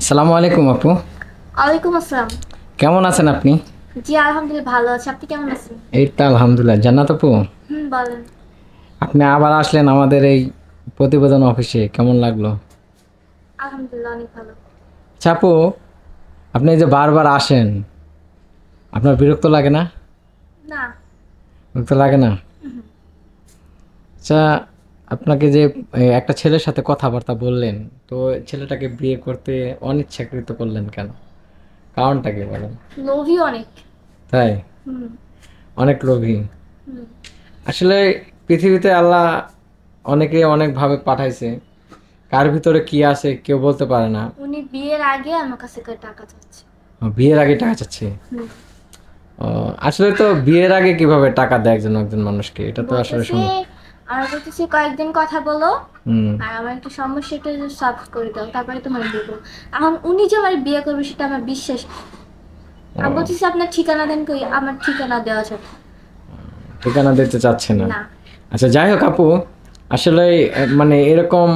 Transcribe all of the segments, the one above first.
আসসালামু আলাইকুম আপু। ওয়ালাইকুম আসসালাম। কেমন আছেন আপনি? জি আলহামদুলিল্লাহ ভালো আছি। আপনি কেমন আছেন? এই তো আলহামদুলিল্লাহ। জান্নাত আপু, বলেন। আপনি আবার আসলেন আমাদের এই প্রতিবেদন অফিসে, কেমন লাগলো? আলহামদুলিল্লাহ অনেক ভালো। আচ্ছা আপু, আপনি এই যে বারবার আসেন, আপনার বিরক্ত লাগে না? না। বিরক্ত লাগে না? আচ্ছা, আপনাকে যে একটা ছেলের সাথে কথাবার্তা বললেন, তো ছেলেটাকে বিয়ে করতে অনিচ্ছাকৃত করলেন কেন? কারণটা কি বলেন? লোভী অনেক। তাই? হুম। অনেক লোভী। হুম। আসলে পৃথিবীতে আল্লাহ অনেকে অনেকভাবে পাঠাইছে, কার ভিতরে কি আছে কেউ বলতে পারে না। উনি বিয়ের আগে আমার কাছে করে টাকা চাচ্ছে। বিয়ের আগে টাকা চাচ্ছে? হুম। ও, আসলে তো বিয়ের আগে কিভাবে টাকা দেয় একজন একজন মানুষকে, এটা তো আসলে বলতেছে সম্ভব। আমার বলতেছে কয়েকদিন কথা বলো হুম। আর আমার একটা সমস্যাটা সলভ করে দাও তারপরে তোমার বিয়ে করবো। এখন উনি যে আমার বিয়ে করবে সেটা আমার বিশ্বাস। আমি বলতেছি আপনার ঠিকানা দেন, কই আমার ঠিকানা দেওয়া যাবে ঠিকানা দিতে চাচ্ছে না? না। আচ্ছা যাই হোক আপু, আসলে মানে এরকম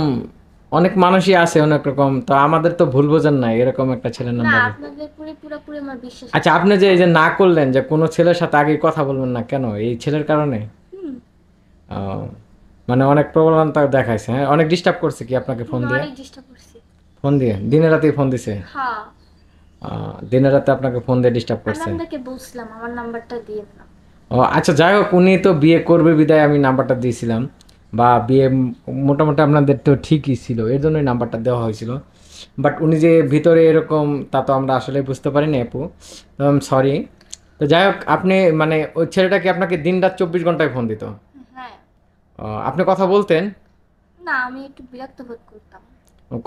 অনেক মানুষই আছে অনেক রকম, তো আমাদের তো ভুল বোঝেন না, এরকম একটা ছেলের না নাম্বার। আপনাদের পুরোপুরি আমার বিশ্বাস আচ্ছা, আছে। আপনি যে এই যে না করলেন যে কোনো ছেলের সাথে আগে কথা বলবেন না, কেন? এই ছেলের কারণে? হুম। ও, মানে অনেক প্রবণতা দেখাইছে, হ্যাঁ? অনেক ডিস্টার্ব করছে কি আপনাকে ফোন দিয়ে? অনেক ডিস্টার্ব করছি। ফোন দিয়ে দিনে রাতেই ফোন দিছে? হ্যাঁ। দিনে রাতে আপনাকে ফোন দিয়ে ডিস্টার্ব আমি করছে? আপনাকে বলছিলাম আমার নাম্বারটা দিয়ে না। ও আচ্ছা, যাই হোক, উনি তো বিয়ে করবে বিদায় আমি নাম্বারটা দিয়েছিলাম, বা বিয়ে মোটামুটি আপনাদের তো ঠিকই ছিল, এর জন্যই নাম্বারটা দেওয়া হয়েছিল। বাট উনি যে ভিতরে এরকম তা তো আমরা আসলে বুঝতে পারিনি আপু, তো সরি। তো যাই হোক, আপনি মানে ওই ছেলেটা কি আপনাকে দিন রাত 24 ঘন্টায় ফোন দিত? হ্যাঁ। আপনি কথা বলতেন? না আমি একটু বিরক্ত বোধ করতাম।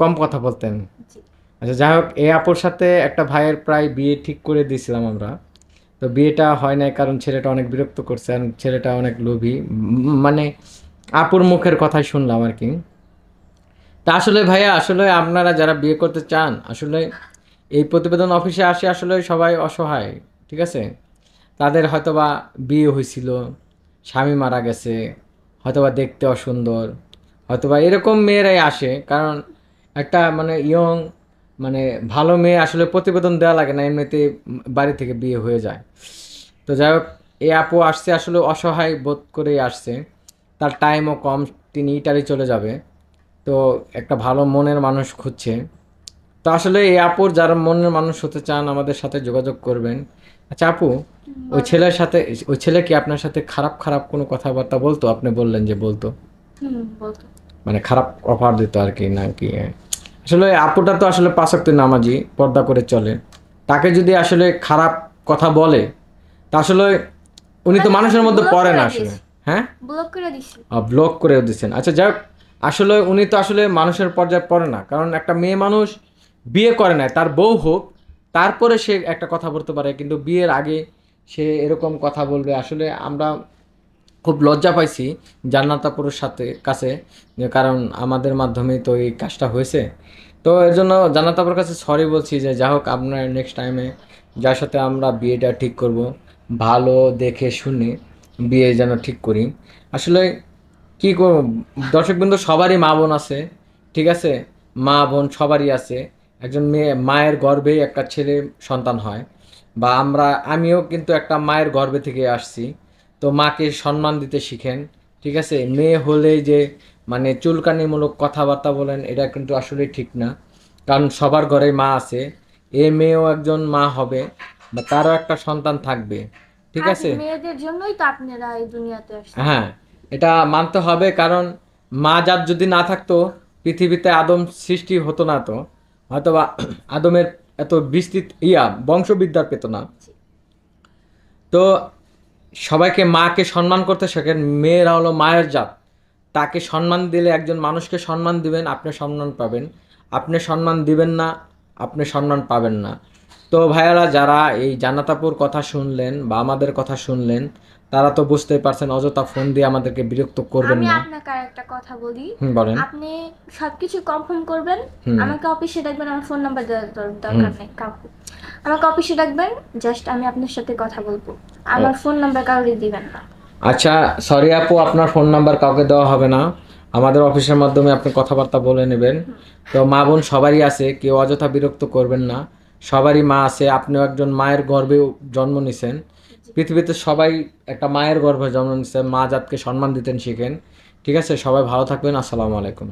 কম কথা বলতেন? জি। আচ্ছা যাই হোক, এই আপুর সাথে একটা ভাইয়ের প্রায় বিয়ে ঠিক করে দিয়েছিলাম আমরা। তো বিয়েটা হয় নাই কারণ ছেলেটা অনেক বিরক্ত করছে, আর ছেলেটা অনেক লোভী। মানে আপুর মুখের কথাই শুনলাম আর কি। তা আসলে ভাইয়া, আসলে আপনারা যারা বিয়ে করতে চান, আসলে এই প্রতিবেদন অফিসে আসে আসলে সবাই অসহায়, ঠিক আছে? তাদের হয়তোবা বিয়ে হয়েছিল, স্বামী মারা গেছে, হয়তোবা দেখতে অসুন্দর, হয়তোবা এরকম মেয়েরাই আসে, কারণ একটা মানে ইয়ং, মানে ভালো মেয়ে আসলে প্রতিবেদন দেওয়া লাগে না, এমনিতে বাড়ি থেকে বিয়ে হয়ে যায়। তো যাই হোক, এই আপু আসছে আসলে অসহায় বোধ করেই আসছে, তার টাইমও কম, তিনি ইটালি চলে যাবে। তো একটা ভালো মনের মানুষ খুঁজছে। তো আসলে এই আপুর যারা মনের মানুষ হতে চান আমাদের সাথে যোগাযোগ করবেন। আচ্ছা আপু, ওই বলেন। ছেলের সাথে, ওই ছেলে কি আপনার সাথে খারাপ খারাপ কোনো কথাবার্তা বলতো? আপনি বললেন যে বলতো, বলতো। মানে খারাপ অফার দিত আর কি, নাকি? আসলে আপুটা তো আসলে পাঁচ ওয়াক্ত নামাজি, পর্দা করে চলে, তাকে যদি আসলে খারাপ কথা বলে, তা আসলে উনি তো মানুষের মধ্যে ব্লক পড়ে করে না আসলে। দিয়েছি। হ্যাঁ, ব্লক করে দিছি। ব্লক করে দিচ্ছেন? আচ্ছা যাই হোক, আসলে উনি তো আসলে মানুষের পর্যায়ে পড়ে না, কারণ একটা মেয়ে মানুষ বিয়ে করে না, তার বউ হোক, তারপরে সে একটা কথা বলতে পারে, কিন্তু বিয়ের আগে সে এরকম কথা বলবে? আসলে আমরা খুব লজ্জা পাইছি জান্নাত আপুর সাথে কাছে, যে কারণ আমাদের মাধ্যমেই তো এই কাজটা হয়েছে। তো এর জন্য জান্নাত আপুর কাছে সরি বলছি, যে যা হোক, আপনার নেক্সট টাইমে যার সাথে আমরা বিয়েটা ঠিক করব, ভালো দেখে শুনে বিয়ে যেন ঠিক করি। আসলে কি করব, দর্শকবৃন্দ সবারই মা বোন আছে, ঠিক আছে? মা বোন সবারই আছে। একজন মেয়ে মায়ের গর্ভেই একটা ছেলে সন্তান হয়, বা আমিও কিন্তু একটা মায়ের গর্ভে থেকে আসছি। তো মাকে সম্মান দিতে শিখেন, ঠিক আছে? মেয়ে হলেই যে মানে চুলকানিমূলক কথাবার্তা বলেন, এটা কিন্তু আসলে ঠিক না, কারণ সবার ঘরেই মা আছে। এ মেয়েও একজন মা হবে, বা তারও একটা সন্তান থাকবে, ঠিক আর আছে? মেয়েদের জন্যই তো আপনারা এই দুনিয়াতে আসছেন। হ্যাঁ, এটা মানতে হবে, কারণ মা জাত যদি না থাকতো পৃথিবীতে আদম সৃষ্টি হতো না, তো হয়তোবা আদমের এত বিস্তৃত বংশবিদ্যার পেত না। জি। তো সবাইকে মাকে সম্মান করতে শেখেন, মেয়েরা হলো মায়ের জাত, তাকে সম্মান দিলে একজন মানুষকে সম্মান দিবেন, আপনি সম্মান পাবেন। আপনি সম্মান দিবেন না, আপনি সম্মান পাবেন না। তো ভাইয়ারা, যারা এই জান্নাতাপুর কথা শুনলেন বা আমাদের কথা শুনলেন, তারা তো বুঝতেই পারছেন, অযথা ফোন দিয়ে আমাদেরকে বিরক্ত করবেন আমি না। আপনাকে আর একটা কথা বলি। বলেন। আপনি সবকিছু কনফার্ম করবেন। হুম। আমাকে অফিসে ডাকবেন, আমার ফোন নাম্বার দেওয়ার হুম। দরকার নেই কাউকে। আমাকে অফিসে ডাকবেন, জাস্ট আমি আপনার সাথে কথা বলবো। ও আমার ফোন নাম্বার কাউকে দিবেন না। আচ্ছা, সরি আপু, আপনার ফোন নাম্বার কাউকে দেওয়া হবে না। আমাদের অফিসের মাধ্যমে আপনি কথাবার্তা বলে নেবেন। তো মা বোন সবারই আছে, কেউ অযথা বিরক্ত করবেন না, সবারই মা আছে। আপনিও একজন মায়ের গর্ভে জন্ম নিছেন, পৃথিবীতে সবাই একটা মায়ের গর্ভে জন্ম নিছেন। মা জাতকে সম্মান দিতেন শিখেন। ঠিক আছে, সবাই ভালো থাকবেন। আসসালামু আলাইকুম।